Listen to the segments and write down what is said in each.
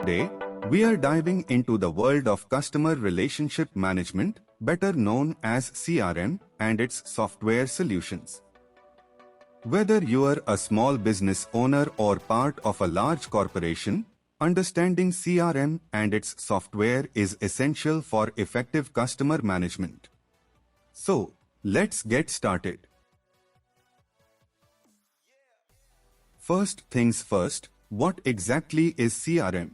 Today, we are diving into the world of customer relationship management, better known as CRM, and its software solutions. Whether you are a small business owner or part of a large corporation, understanding CRM and its software is essential for effective customer management. So, let's get started. First things first, what exactly is CRM?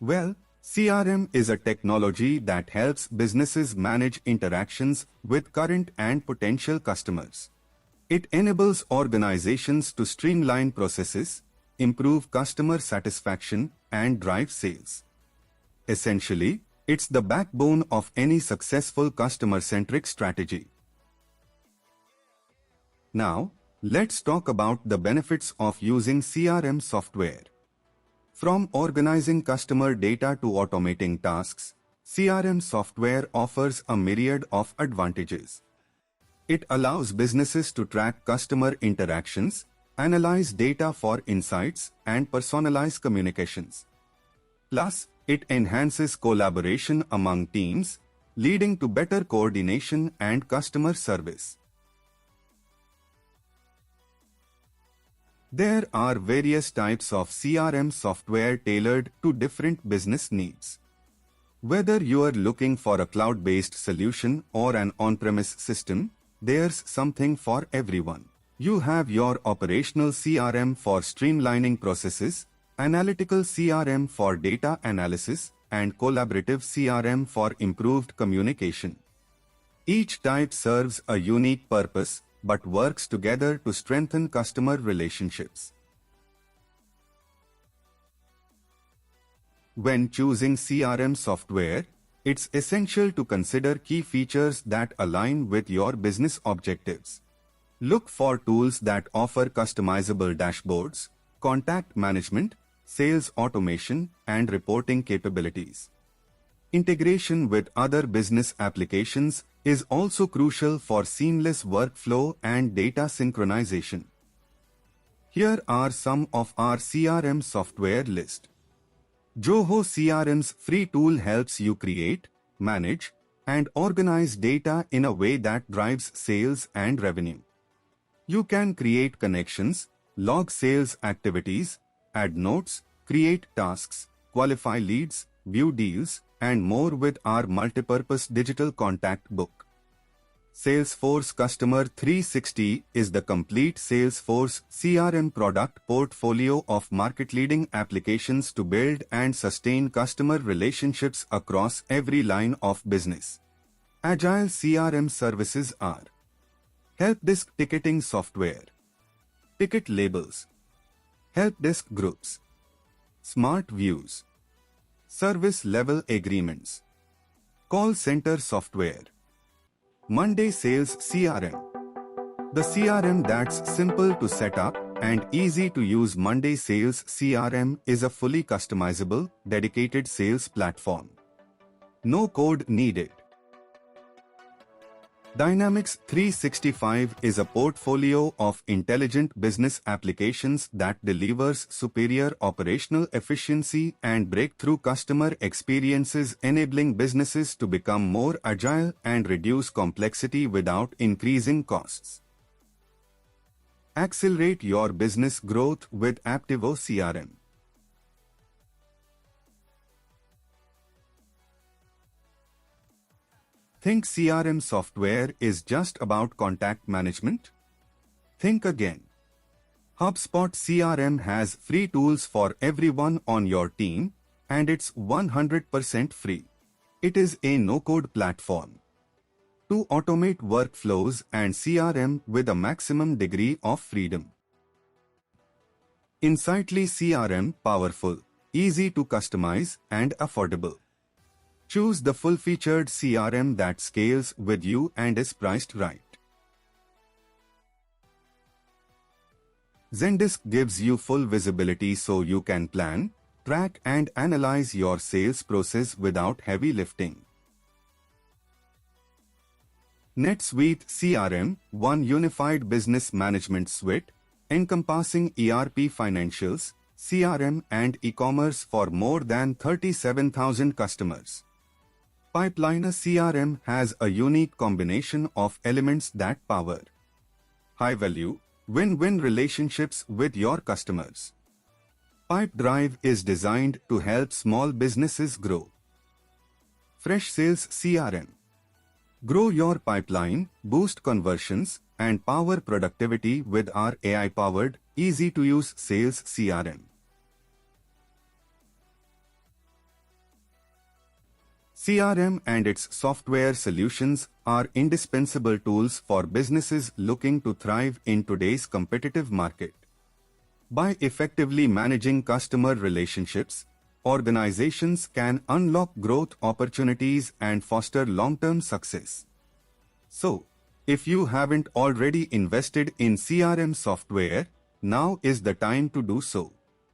Well, CRM is a technology that helps businesses manage interactions with current and potential customers. It enables organizations to streamline processes, improve customer satisfaction, and drive sales. Essentially, it's the backbone of any successful customer-centric strategy. Now, let's talk about the benefits of using CRM software. From organizing customer data to automating tasks, CRM software offers a myriad of advantages. It allows businesses to track customer interactions, analyze data for insights, and personalize communications. Plus, it enhances collaboration among teams, leading to better coordination and customer service. There are various types of CRM software tailored to different business needs. Whether you are looking for a cloud-based solution or an on-premise system, there's something for everyone. You have your operational CRM for streamlining processes, analytical CRM for data analysis, and collaborative CRM for improved communication. Each type serves a unique purpose, but works together to strengthen customer relationships. When choosing CRM software, it's essential to consider key features that align with your business objectives. Look for tools that offer customizable dashboards, contact management, sales automation, and reporting capabilities. Integration with other business applications is also crucial for seamless workflow and data synchronization. Here are some of our CRM software list. Zoho CRM's free tool helps you create, manage, and organize data in a way that drives sales and revenue. You can create connections, log sales activities, add notes, create tasks, qualify leads, view deals, and more with our multipurpose digital contact book. Salesforce Customer 360 is the complete Salesforce CRM product portfolio of market-leading applications to build and sustain customer relationships across every line of business. Agile CRM services are Help Desk ticketing software, ticket labels, help desk groups, smart views, service level agreements, call center software, Monday Sales CRM. The CRM that's simple to set up and easy to use. Monday Sales CRM is a fully customizable, dedicated sales platform. No code needed. Dynamics 365 is a portfolio of intelligent business applications that delivers superior operational efficiency and breakthrough customer experiences, enabling businesses to become more agile and reduce complexity without increasing costs. Accelerate your business growth with Aptivo CRM. Think CRM software is just about contact management? Think again. HubSpot CRM has free tools for everyone on your team, and it's 100% free. It is a no-code platform to automate workflows and CRM with a maximum degree of freedom. Insightly CRM, powerful, easy to customize, and affordable. Choose the full-featured CRM that scales with you and is priced right. Zendesk gives you full visibility so you can plan, track, and analyze your sales process without heavy lifting. NetSuite CRM, one unified business management suite, encompassing ERP, financials, CRM and e-commerce for more than 37,000 customers. Pipeliner CRM has a unique combination of elements that power high-value, win-win relationships with your customers. Pipedrive is designed to help small businesses grow. Fresh Sales CRM. Grow your pipeline, boost conversions, and power productivity with our AI-powered, easy-to-use sales CRM. CRM and its software solutions are indispensable tools for businesses looking to thrive in today's competitive market. By effectively managing customer relationships, organizations can unlock growth opportunities and foster long-term success. So, if you haven't already invested in CRM software, now is the time to do so.